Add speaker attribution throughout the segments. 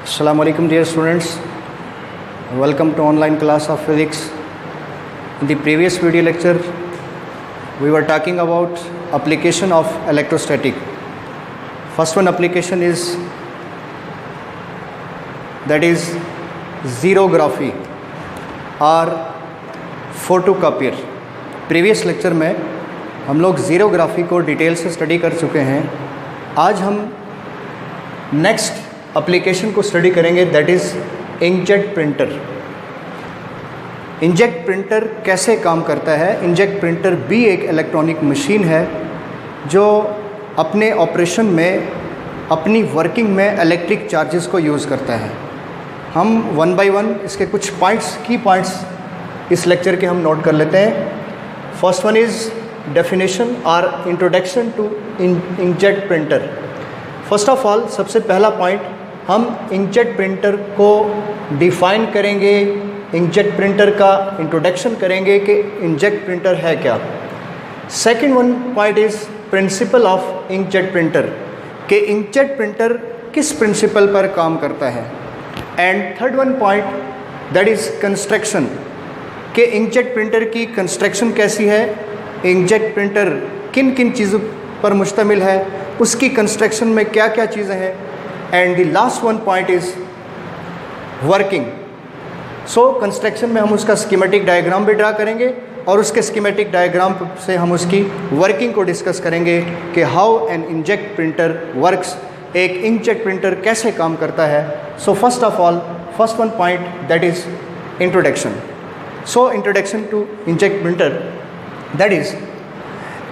Speaker 1: Assalamu alaikum dear students, welcome to online class of physics. In the previous video lecture we were talking about application of electrostatic. First one application is xerography or photocopier. Previous lecture में हम लोग ज़ीरोग्राफी को detail से study कर चुके हैं. आज हम नेक्स्ट एप्लीकेशन को स्टडी करेंगे, that is inkjet printer. Inkjet printer कैसे काम करता है? इंकजेट प्रिंटर भी एक इलेक्ट्रॉनिक मशीन है जो अपने ऑपरेशन में, अपनी वर्किंग में इलेक्ट्रिक चार्जेस को यूज़ करता है. हम वन बाय वन इसके कुछ पॉइंट्स, की पॉइंट्स इस लेक्चर के हम नोट कर लेते हैं. फर्स्ट वन इज़ डेफिनेशन और introduction to inkjet printer. First of all, सबसे पहला पॉइंट, हम इंकजेट प्रिंटर को डिफ़ाइन करेंगे, इंकजेट प्रिंटर का इंट्रोडक्शन करेंगे कि इंकजेट प्रिंटर है क्या. Second one point is principle of inkjet printer, कि इंकजेट प्रिंटर किस प्रिंसिपल पर काम करता है. And third one point, that is construction, कि इंकजेट प्रिंटर की कंस्ट्रक्शन कैसी है, इंकजेट प्रिंटर किन किन चीज़ों पर मुश्तमिल है, उसकी कंस्ट्रक्शन में क्या क्या चीज़ें हैं. And the last one point is working. So construction में हम उसका स्कीमेटिक डायग्राम भी ड्रा करेंगे और उसके स्कीमेटिक डायग्राम से हम उसकी वर्किंग को डिस्कस करेंगे कि how an inkjet printer works, एक इंकजेट प्रिंटर कैसे काम करता है. So first of all, first one point, that is introduction. So introduction to inkjet printer, that is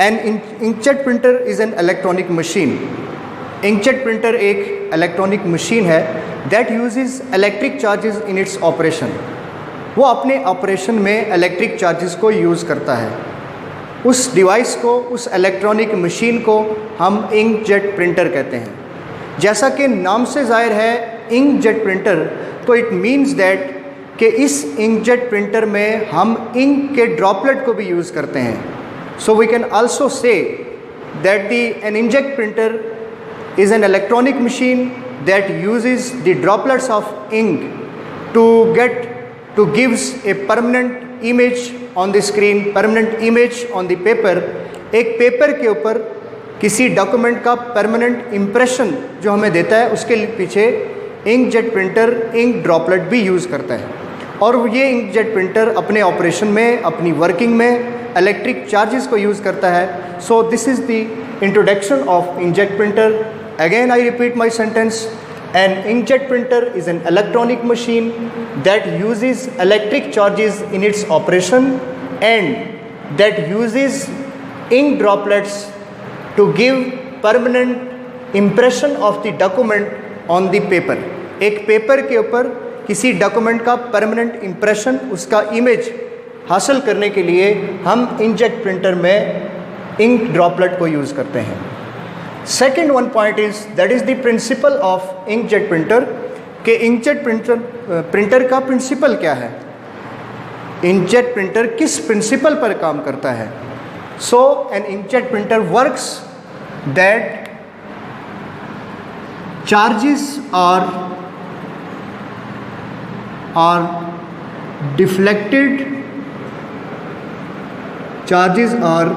Speaker 1: an inkjet printer is an electronic machine. Inkjet printer एक electronic machine है that uses electric charges in its operation. वो अपने operation में electric charges को use करता है. उस device को, उस इलेक्ट्रॉनिक मशीन को हम इंकजेट प्रिंटर कहते हैं. जैसा कि नाम से जाहिर है इंकजेट प्रिंटर, तो इट मीन्स दैट कि इस इंकजेट प्रिंटर में हम इंक के ड्रॉपलेट को भी यूज़ करते हैं. So we can also say that an inkjet printer is an electronic machine that uses the droplets of ink to gives a permanent image on the screen, permanent image on the paper. एक paper के ऊपर किसी document का permanent impression जो हमें देता है, उसके पीछे इंकजेट प्रिंटर इंक ड्रॉपलेट भी यूज़ करता है. और ये इंकजेट प्रिंटर अपने ऑपरेशन में, अपनी वर्किंग में इलेक्ट्रिक चार्जेस को यूज़ करता है. So this is the introduction of inkjet printer. Again I repeat my sentence, an inkjet printer is an electronic machine that uses electric charges in its operation and that uses ink droplets to give permanent impression of the document on the paper. एक paper के ऊपर किसी document का permanent impression, उसका image हासिल करने के लिए हम इंकजेट प्रिंटर में इंक ड्रॉपलेट को यूज़ करते हैं. Second one point is that is the principal of inkjet printer, कि इंकजेट प्रिंटर का प्रिंसिपल क्या है, इंकजेट प्रिंटर किस प्रिंसिपल पर काम करता है. So an inkjet printer works that charges are deflected, charges are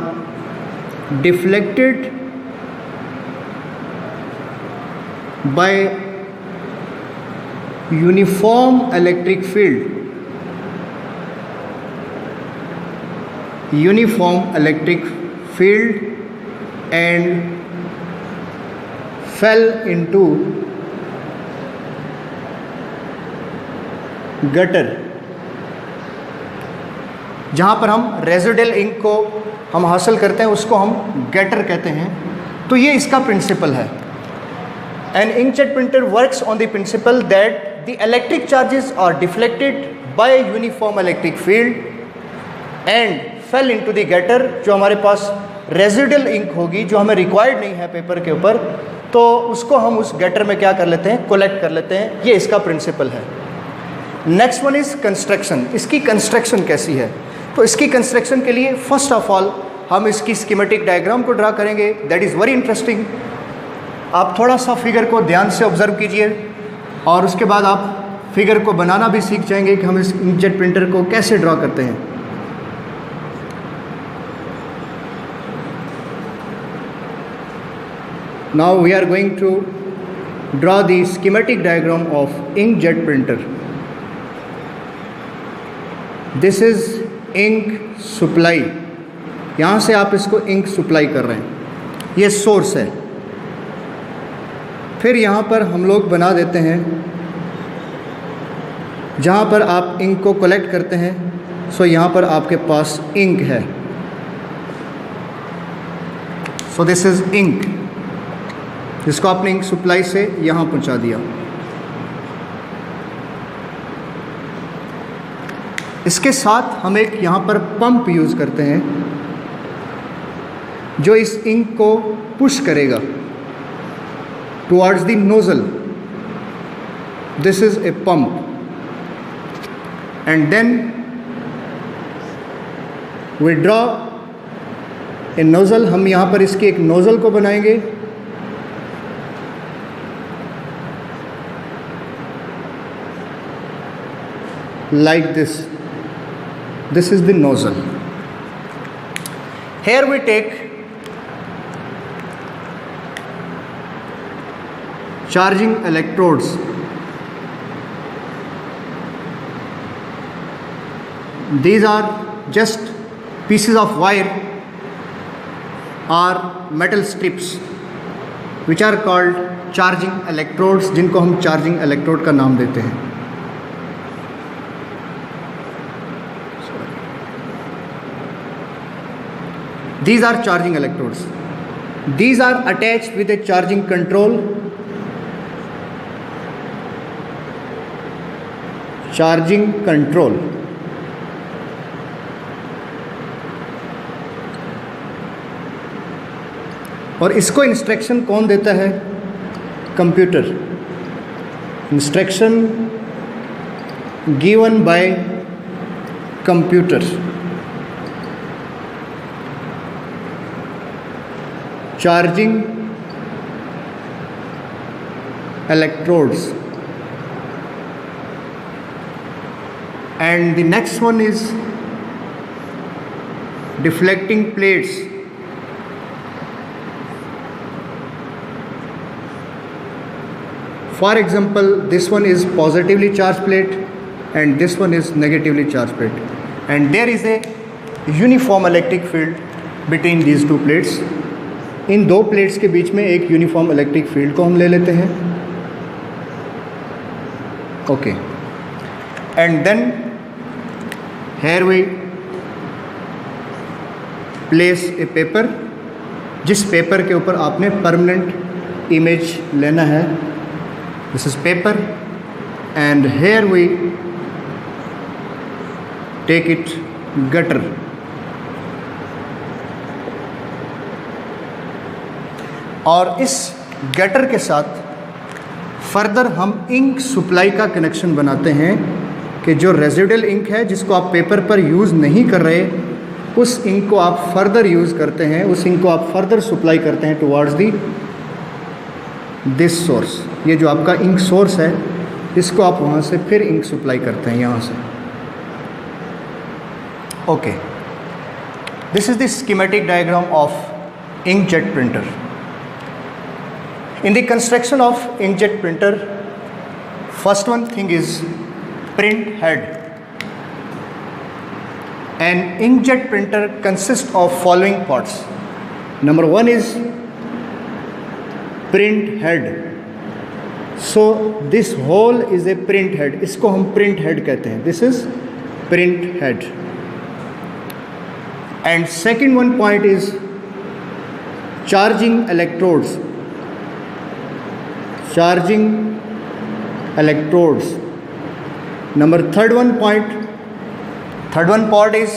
Speaker 1: deflected by uniform electric field, uniform electric field and fell into gutter. जहाँ पर हम रेजिडुअल इंक को हम हासिल करते हैं उसको हम गटर कहते हैं. तो ये इसका प्रिंसिपल है. An inkjet printer works on the principle that the electric charges are deflected by uniform electric field and fell into the gutter. जो हमारे पास रेजिडुअल इंक होगी, जो हमें रिक्वायर्ड नहीं है पेपर के ऊपर, तो उसको हम उस गटर में क्या कर लेते हैं, कलेक्ट कर लेते हैं. ये इसका प्रिंसिपल है. Next one is construction. इसकी कंस्ट्रक्शन कैसी है? तो इसकी कंस्ट्रक्शन के लिए फर्स्ट ऑफ ऑल हम इसकी स्कीमेटिक डायग्राम को ड्रा करेंगे. That is very interesting. आप थोड़ा सा फिगर को ध्यान से ऑब्जर्व कीजिए. और उसके बाद आप फिगर को बनाना भी सीख जाएंगे कि हम इस इंकजेट प्रिंटर को कैसे ड्रॉ करते हैं। Now we are going to draw the schematic diagram of inkjet printer. This is ink supply, यहाँ से आप इसको इंक सप्लाई कर रहे हैं, ये सोर्स है। फिर यहाँ पर हम लोग बना देते हैं जहाँ पर आप इंक को कलेक्ट करते हैं। सो यहाँ पर आपके पास इंक है। सो दिस इज इंक, जिसको आपने इंक सप्लाई से यहाँ पहुँचा दिया। इसके साथ हम एक यहाँ पर पंप यूज़ करते हैं जो इस इंक को पुश करेगा towards the nozzle. This is a pump and then we draw a nozzle. हम यहाँ पर इसके एक नोजल को बनाएंगे। Like this, this is the nozzle. Here we take charging electrodes. These are just pieces of wire or metal strips which are called charging electrodes, जिनको हम charging electrode का नाम देते हैं। These are charging electrodes. These are attached with a charging control. Charging control. और इसको instruction कौन देता है? Computer. Instruction given by computer. Charging electrodes, and the next one is deflecting plates. For example, this one is positively charged plate and this one is negatively charged plate, and there is a uniform electric field between these two plates. इन दो plates के बीच में एक uniform electric field को हम ले लेते हैं। Okay, and then here we place a paper, जिस पेपर के ऊपर आपने परमानेंट इमेज लेना है। This is paper and here we take it gutter. और इस गटर के साथ फर्दर हम इंक सप्लाई का कनेक्शन बनाते हैं कि जो रेजिडुअल इंक है जिसको आप पेपर पर यूज़ नहीं कर रहे, उस इंक को आप फर्दर यूज़ करते हैं, उस इंक को आप फर्दर सप्लाई करते हैं टुवर्ड्स दी दिस सोर्स। ये जो आपका इंक सोर्स है, इसको आप वहाँ से फिर इंक सप्लाई करते हैं यहाँ से। Okay, this is the schematic diagram of inkjet printer. In the construction of inkjet printer, first one thing is print head. An inkjet printer consists of following parts. Number one is print head. So this whole is a print head. इसको हम print head कहते हैं. This is print head. And second one point is charging electrodes. Charging electrodes. Third one part is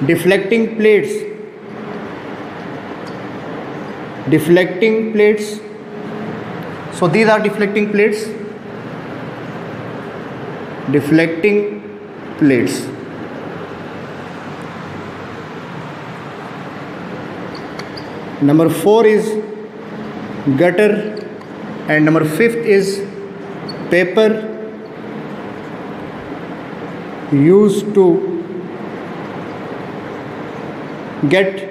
Speaker 1: deflecting plates. Deflecting plates. So these are deflecting plates. Deflecting plates. Number 4 is gutter. And number 5th is paper used to get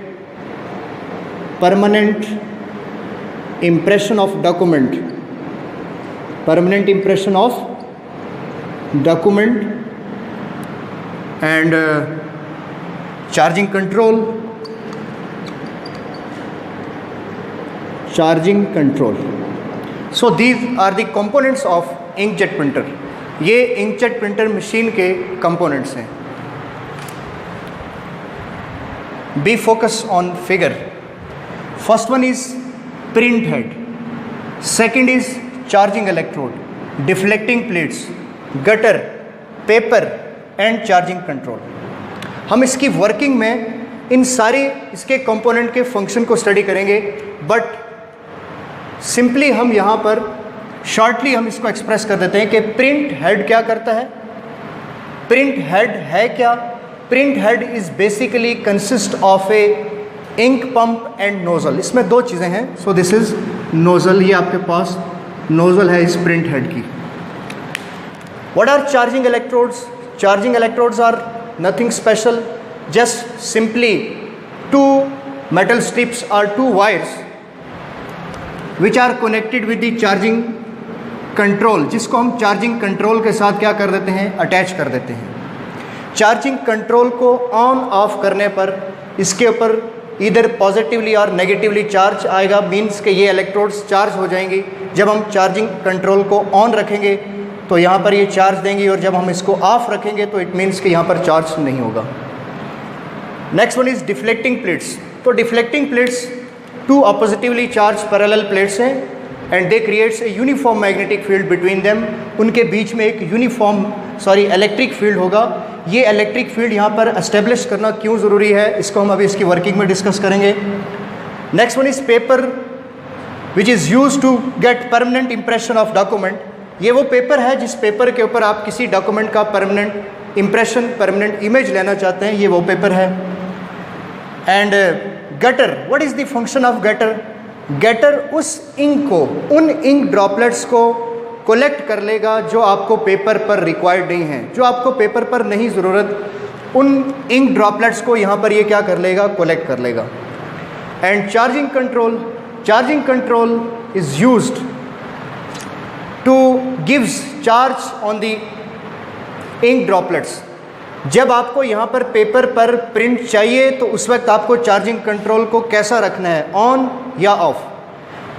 Speaker 1: permanent impression of document, permanent impression of document, and charging control, charging control. So these are the components of inkjet printer. ये inkjet printer machine के components हैं. Be focus on figure. First one is print head, second is charging electrode, deflecting plates, gutter, paper and charging control. हम इसकी working में इन सारे इसके component के function को स्टडी करेंगे, बट सिंपली हम यहाँ पर शॉर्टली हम इसको एक्सप्रेस कर देते हैं कि प्रिंट हेड क्या करता है. प्रिंट हेड है क्या? Print head is basically consist of a ink pump and nozzle. इसमें दो चीज़ें हैं. सो दिस इज नोजल, ये आपके पास नोजल है इस प्रिंट हेड की. What are charging electrodes? Charging electrodes are nothing special, just simply two metal strips or two wires which are connected with the charging control, जिसको हम charging control के साथ क्या कर देते हैं, अटैच कर देते हैं. चार्जिंग कंट्रोल को ऑन ऑफ करने पर इसके ऊपर इधर पॉजिटिवली और नेगेटिवली चार्ज आएगा, मीन्स कि ये इलेक्ट्रोड्स चार्ज हो जाएंगी. जब हम चार्जिंग कंट्रोल को ऑन रखेंगे तो यहाँ पर ये चार्ज देंगी, और जब हम इसको ऑफ रखेंगे तो इट मीन्स कि यहाँ पर चार्ज नहीं होगा. Next one is deflecting plates. तो deflecting plates two oppositely charge parallel plates हैं and they creates a uniform magnetic field between them. उनके बीच में एक इलेक्ट्रिक फील्ड होगा. ये इलेक्ट्रिक फील्ड यहाँ पर एस्टेब्लिश करना क्यों ज़रूरी है, इसको हम अभी इसकी वर्किंग में डिस्कस करेंगे. Next one is paper which is use to get permanent impression of document. ये वो पेपर है जिस पेपर के ऊपर आप किसी डॉक्यूमेंट का परमानेंट इंप्रेशन, परमानेंट इमेज लेना चाहते हैं, ये वो पेपर है. And gutter, what is the function of gutter? Gutter उस इंक को, उन इंक ड्रॉपलेट्स को कलेक्ट कर लेगा जो आपको पेपर पर रिक्वायर्ड नहीं है, जो आपको पेपर पर नहीं ज़रूरत, उन इंक ड्रॉपलेट्स को यहाँ पर ये क्या कर लेगा, कलेक्ट कर लेगा. And charging control, charging control is used to gives charge on the ink droplets. जब आपको यहाँ पर पेपर पर प्रिंट चाहिए तो उस वक्त आपको चार्जिंग कंट्रोल को कैसा रखना है, ऑन या ऑफ.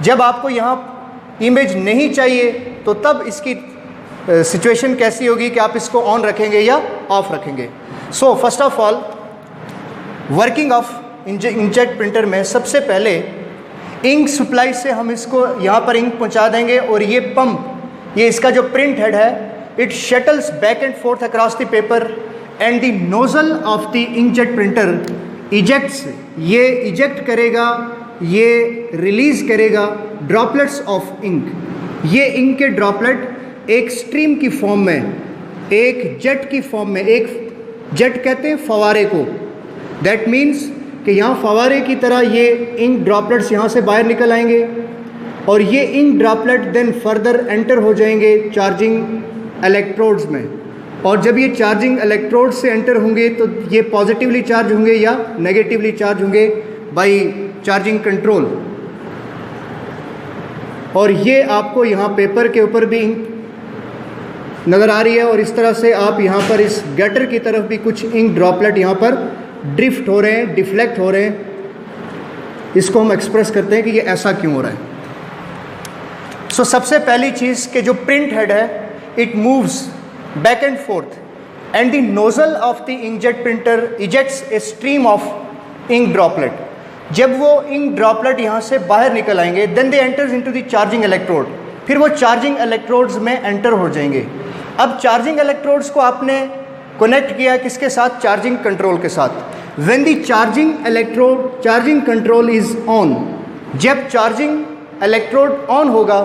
Speaker 1: जब आपको यहाँ इमेज नहीं चाहिए तो तब इसकी सिचुएशन कैसी होगी कि आप इसको ऑन रखेंगे या ऑफ रखेंगे. So first of all working of inkjet printer में सबसे पहले इंक सप्लाई से हम इसको यहाँ पर इंक पहुँचा देंगे, और ये पंप, ये इसका जो प्रिंट हेड है, it shuttles back and fourth across the paper and the nozzle of the inkjet printer ejects, ये इजेक्ट करेगा, ये रिलीज करेगा ड्रॉपलेट्स ऑफ इंक. ये इंक के ड्रॉपलेट एक स्ट्रीम की फॉर्म में, एक जेट की फॉर्म में, एक जेट कहते हैं फवारे को. दैट मीन्स कि यहाँ फवारे की तरह ये इंक ड्रॉपलेट्स यहाँ से बाहर निकल आएंगे, और ये ink droplet then further enter हो जाएंगे चार्जिंग इलेक्ट्रोड्स में. और जब ये चार्जिंग इलेक्ट्रोड से एंटर होंगे तो ये पॉजिटिवली चार्ज होंगे या नेगेटिवली चार्ज होंगे बाय चार्जिंग कंट्रोल. और ये आपको यहाँ पेपर के ऊपर भी इंक नज़र आ रही है, और इस तरह से आप यहाँ पर इस गटर की तरफ भी कुछ इंक ड्रॉपलेट यहाँ पर ड्रिफ्ट हो रहे हैं, डिफ्लेक्ट हो रहे हैं. इसको हम एक्सप्रेस करते हैं कि ये ऐसा क्यों हो रहा है. सो सबसे पहली चीज़ कि जो प्रिंट हेड है, it moves back and forth and the nozzle of the inkjet printer ejects a stream of ink droplet. जब वो इंक ड्रॉपलेट यहाँ से बाहर निकल आएंगे, then they enters into the charging electrode. फिर वो चार्जिंग इलेक्ट्रोड्स में एंटर हो जाएंगे. अब चार्जिंग इलेक्ट्रोड्स को आपने कनेक्ट किया किसके साथ? चार्जिंग कंट्रोल के साथ. When the charging control is on, जब चार्जिंग इलेक्ट्रोड ऑन होगा,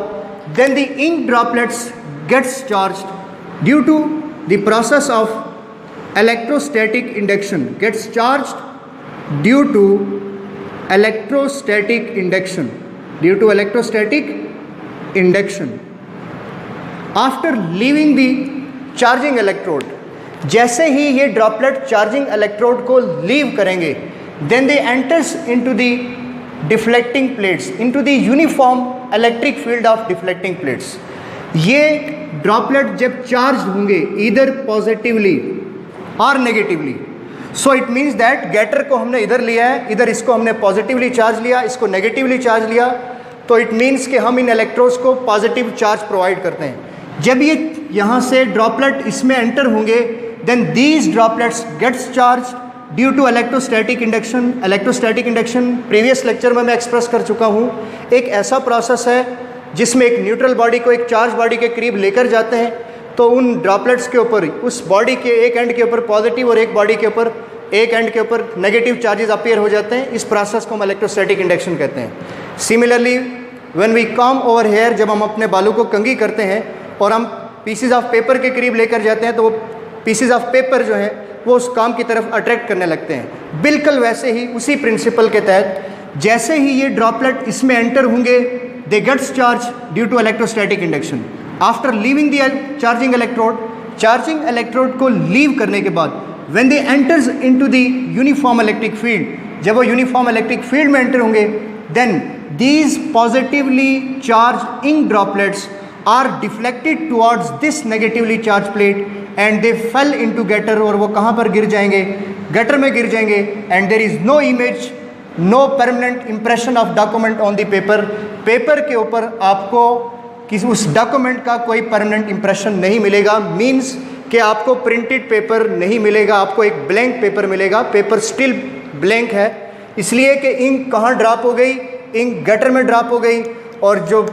Speaker 1: then the ink droplets gets charged due to the process of electrostatic induction, gets charged due to electrostatic induction, after leaving the charging electrode, जैसे ही ये droplet charging electrode को leave करेंगे, then they enters into the deflecting plates, into the uniform electric field of deflecting plates. ये droplet जब charge होंगे either positively और negatively, so it means that gutter को हमने इधर लिया है, इधर इसको हमने पॉजिटिवली चार्ज लिया, इसको नेगेटिवली चार्ज लिया, तो इट मीन्स कि हम इन इलेक्ट्रोड्स को पॉजिटिव चार्ज प्रोवाइड करते हैं। जब ये यहाँ से ड्रॉपलेट इसमें एंटर होंगे, then these droplets gets charge due to electrostatic induction. Electrostatic induction previous lecture में मैं एक्सप्रेस कर चुका हूँ। एक ऐसा प्रोसेस है जिसमें एक न्यूट्रल बॉडी को एक चार्ज बॉडी के करीब लेकर जाते हैं, तो उन ड्रॉपलेट्स के ऊपर, उस बॉडी के एक एंड के ऊपर पॉजिटिव और एक बॉडी के ऊपर, एक एंड के ऊपर नेगेटिव चार्जेस अपीयर हो जाते हैं। इस प्रोसेस को हम इलेक्ट्रोस्टैटिक इंडक्शन कहते हैं। Similarly when we come over here, जब हम अपने बालों को कंघी करते हैं और हम पीसीज ऑफ पेपर के करीब लेकर जाते हैं, तो वो पीसीज ऑफ पेपर जो है वो उस काम की तरफ अट्रैक्ट करने लगते हैं। बिल्कुल वैसे ही, उसी प्रिंसिपल के तहत, जैसे ही ये ड्रॉपलेट इसमें एंटर होंगे, they gets charge due to electrostatic induction. After leaving the charging electrode को लीव करने के बाद, when they enters into the uniform electric field, जब वो यूनिफॉर्म इलेक्ट्रिक फील्ड में एंटर होंगे, then these positively charge ink droplets are deflected towards this negatively charge plate and they fell into gutter, और वो कहाँ पर गिर जाएंगे? गटर में गिर जाएंगे। And there is no image, no permanent impression of document on the paper. Paper के ऊपर आपको किसी उस डॉक्यूमेंट का कोई परमानेंट इंप्रेशन नहीं मिलेगा। मीन्स कि आपको प्रिंटेड पेपर नहीं मिलेगा, आपको एक ब्लैंक पेपर मिलेगा। पेपर स्टिल ब्लैंक है, इसलिए कि इंक कहाँ ड्रॉप हो गई? इंक गटर में ड्रॉप हो गई, और जो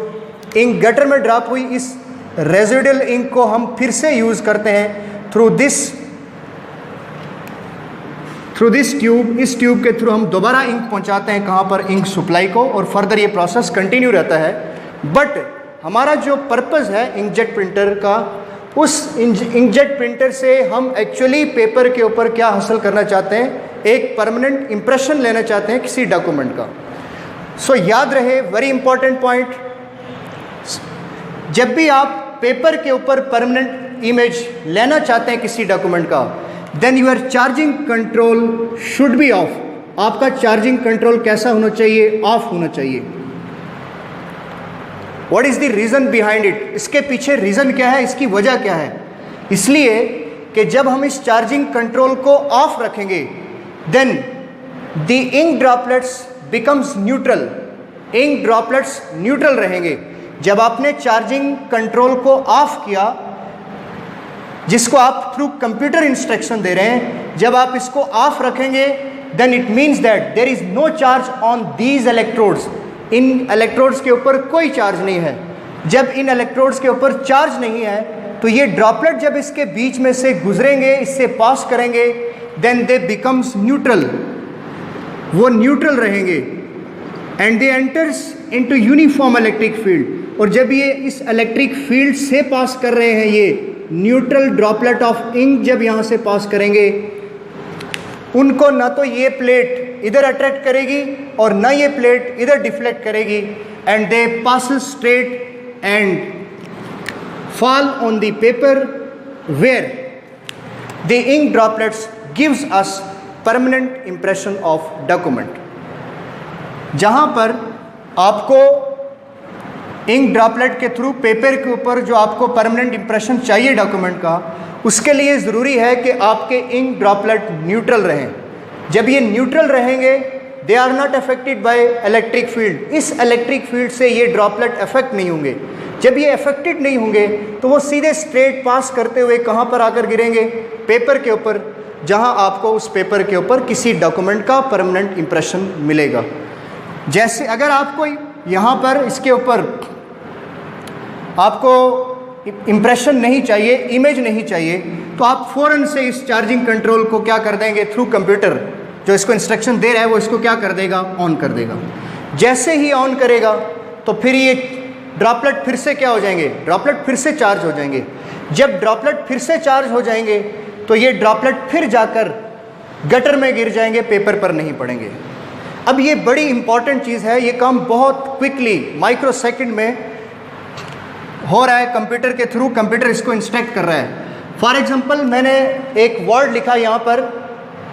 Speaker 1: इंक गटर में ड्रॉप हुई, इस रेजिडुअल इंक को हम फिर से यूज़ करते हैं थ्रू दिस ट्यूब। इस ट्यूब के थ्रू हम दोबारा इंक पहुंचाते हैं कहाँ पर? इंक सप्लाई को, और फर्दर ये प्रोसेस कंटिन्यू रहता है। बट हमारा जो पर्पस है इंकजेट प्रिंटर का, उस इंकजेट प्रिंटर से हम एक्चुअली पेपर के ऊपर क्या हासिल करना चाहते हैं? एक परमानेंट इंप्रेशन लेना चाहते हैं किसी डॉक्यूमेंट का। सो याद रहे, वेरी इंपॉर्टेंट पॉइंट, जब भी आप पेपर के ऊपर परमानेंट इमेज लेना चाहते हैं किसी डॉक्यूमेंट का, then your charging control should be off. आपका चार्जिंग कंट्रोल कैसा होना चाहिए? ऑफ होना चाहिए। What is the reason behind it? इसके पीछे रीजन क्या है, इसकी वजह क्या है? इसलिए कि जब हम इस चार्जिंग कंट्रोल को ऑफ रखेंगे, then the ink droplets becomes neutral. Ink droplets neutral रहेंगे। जब आपने चार्जिंग कंट्रोल को ऑफ किया, जिसको आप थ्रू कंप्यूटर इंस्ट्रक्शन दे रहे हैं, जब आप इसको ऑफ रखेंगे, then it means that there is no charge on these electrodes. इन इलेक्ट्रोड्स के ऊपर कोई चार्ज नहीं है। जब इन इलेक्ट्रोड्स के ऊपर चार्ज नहीं है, तो ये ड्रॉपलेट जब इसके बीच में से गुजरेंगे, इससे पास करेंगे, देन दे बिकम्स न्यूट्रल। वो न्यूट्रल रहेंगे and they enters into uniform electric field. और जब ये इस इलेक्ट्रिक फील्ड से पास कर रहे हैं, ये न्यूट्रल ड्रॉपलेट ऑफ इंक जब यहाँ से पास करेंगे, उनको ना तो ये प्लेट इधर अट्रैक्ट करेगी और ना ये प्लेट इधर डिफ्लेक्ट करेगी, and they pass straight and fall on the paper where the ink droplets gives us permanent impression of document. जहाँ पर आपको इंक ड्रॉपलेट के थ्रू पेपर के ऊपर जो आपको परमानेंट इंप्रेशन चाहिए डॉक्यूमेंट का, उसके लिए ज़रूरी है कि आपके इंक ड्रॉपलेट न्यूट्रल रहें। जब ये न्यूट्रल रहेंगे, they are not affected by electric field. इस इलेक्ट्रिक फील्ड से ये ड्रॉपलेट अफेक्ट नहीं होंगे। जब ये अफेक्टेड नहीं होंगे, तो वो सीधे स्ट्रेट पास करते हुए कहाँ पर आकर गिरेंगे? पेपर के ऊपर, जहाँ आपको उस पेपर के ऊपर किसी डॉक्यूमेंट का परमानेंट इंप्रेशन मिलेगा। जैसे अगर आपको यहाँ पर इसके ऊपर आपको इंप्रेशन नहीं चाहिए, इमेज नहीं चाहिए, तो आप फ़ौरन से इस चार्जिंग कंट्रोल को क्या कर देंगे? थ्रू कंप्यूटर जो इसको इंस्ट्रक्शन दे रहा है, वो इसको क्या कर देगा? ऑन कर देगा। जैसे ही ऑन करेगा, तो फिर ये ड्रॉपलेट फिर से क्या हो जाएंगे? ड्रॉपलेट फिर से चार्ज हो जाएंगे। जब ड्रॉपलेट फिर से चार्ज हो जाएंगे, तो ये ड्रॉपलेट फिर जाकर गटर में गिर जाएंगे, पेपर पर नहीं पड़ेंगे। अब ये बड़ी इंपॉर्टेंट चीज़ है। ये काम बहुत क्विकली, माइक्रो सेकंड में हो रहा है कंप्यूटर के थ्रू, कंप्यूटर इसको इंस्ट्रक्ट कर रहा है। फॉर एग्जांपल मैंने एक वर्ड लिखा यहाँ पर,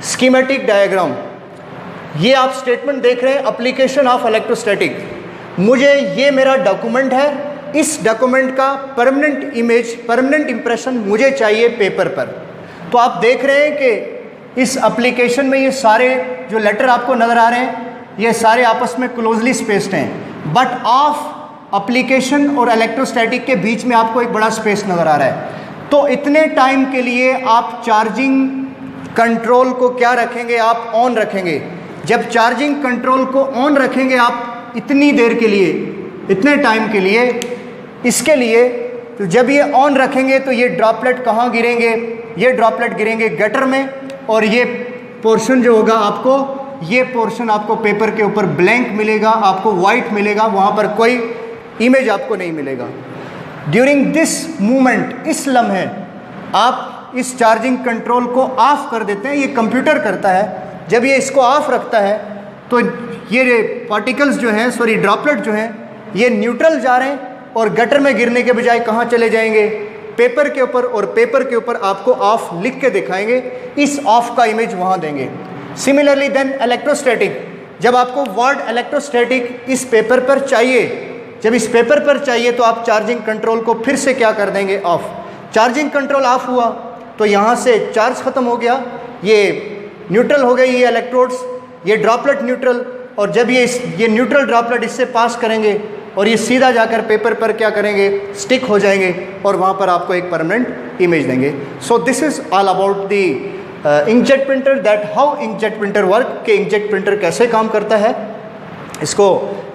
Speaker 1: स्कीमेटिक डायग्राम। ये आप स्टेटमेंट देख रहे हैं, एप्लीकेशन ऑफ इलेक्ट्रोस्टैटिक। मुझे ये मेरा डॉक्यूमेंट है, इस डॉक्यूमेंट का परमानेंट इमेज, परमानेंट इंप्रेशन मुझे चाहिए पेपर पर। तो आप देख रहे हैं कि इस एप्लीकेशन में ये सारे जो लेटर आपको नज़र आ रहे हैं, ये सारे आपस में क्लोजली स्पेस्ड हैं, बट ऑफ एप्लीकेशन और इलेक्ट्रोस्टैटिक के बीच में आपको एक बड़ा स्पेस नज़र आ रहा है। तो इतने टाइम के लिए आप चार्जिंग कंट्रोल को क्या रखेंगे, आप ऑन रखेंगे। जब चार्जिंग कंट्रोल को ऑन रखेंगे आप इतनी देर के लिए, इतने टाइम के लिए, इसके लिए तो जब ये ऑन रखेंगे तो ये ड्रॉपलेट कहाँ गिरेंगे, ये ड्रॉपलेट गिरेंगे गटर में, और ये पोर्शन जो होगा आपको, ये पोर्शन आपको पेपर के ऊपर ब्लैंक मिलेगा, आपको वाइट मिलेगा, वहाँ पर कोई इमेज आपको नहीं मिलेगा। ड्यूरिंग दिस मूवमेंट, इस लम्हे आप इस चार्जिंग कंट्रोल को ऑफ कर देते हैं, ये कंप्यूटर करता है। जब ये इसको ऑफ रखता है तो ये पार्टिकल्स जो हैं, सॉरी ड्रॉपलेट जो हैं, ये न्यूट्रल जा रहे हैं और गटर में गिरने के बजाय कहाँ चले जाएंगे, पेपर के ऊपर, और पेपर के ऊपर आपको ऑफ लिख के दिखाएंगे, इस ऑफ का इमेज वहाँ देंगे। सिमिलरली देन इलेक्ट्रोस्टैटिक, जब आपको वर्ड इलेक्ट्रोस्टैटिक इस पेपर पर चाहिए, जब इस पेपर पर चाहिए तो आप चार्जिंग कंट्रोल को फिर से क्या कर देंगे, ऑफ। चार्जिंग कंट्रोल ऑफ हुआ तो यहाँ से चार्ज ख़त्म हो गया, ये न्यूट्रल हो गई ये इलेक्ट्रोड्स, ये ड्रॉपलेट न्यूट्रल, और जब ये न्यूट्रल ड्रॉपलेट इससे पास करेंगे और ये सीधा जाकर पेपर पर क्या करेंगे, स्टिक हो जाएंगे, और वहाँ पर आपको एक परमानेंट इमेज देंगे। सो this is all about the inkjet printer, that how inkjet printer work, के इंकजेट प्रिंटर कैसे काम करता है, इसको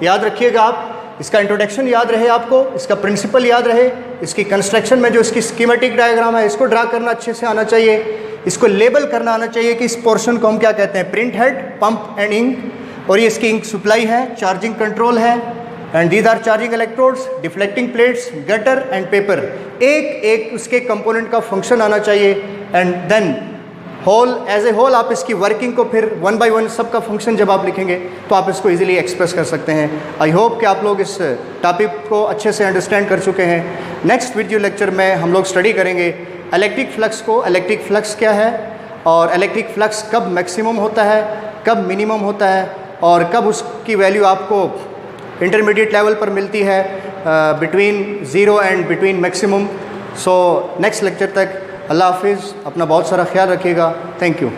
Speaker 1: याद रखिएगा आप। इसका इंट्रोडक्शन याद रहे आपको, इसका प्रिंसिपल याद रहे, इसकी कंस्ट्रक्शन में जो इसकी स्कीमेटिक डायग्राम है इसको ड्रा करना अच्छे से आना चाहिए, इसको लेबल करना आना चाहिए कि इस पोर्शन को हम क्या कहते हैं, print head, pump and ink, और ये इसकी इंक सप्लाई है, चार्जिंग कंट्रोल है, and these are charging electrodes, deflecting plates, gutter and paper. एक एक उसके कंपोनेंट का फंक्शन आना चाहिए, and then whole as a whole आप इसकी वर्किंग को फिर वन बाय वन सबका फंक्शन जब आप लिखेंगे तो आप इसको इजीली एक्सप्रेस कर सकते हैं। आई होप कि आप लोग इस टॉपिक को अच्छे से अंडरस्टैंड कर चुके हैं। नेक्स्ट वीडियो लेक्चर में हम लोग स्टडी करेंगे इलेक्ट्रिक फ्लक्स को, इलेक्ट्रिक फ्लक्स क्या है, और इलेक्ट्रिक फ्लक्स कब मैक्सिमम होता है, कब मिनिमम होता है, और कब उसकी वैल्यू आपको इंटरमीडिएट लेवल पर मिलती है, between zero and between maximum. So next lecture तक अल्लाह हाफिज़, अपना बहुत सारा ख्याल रखिएगा। Thank you.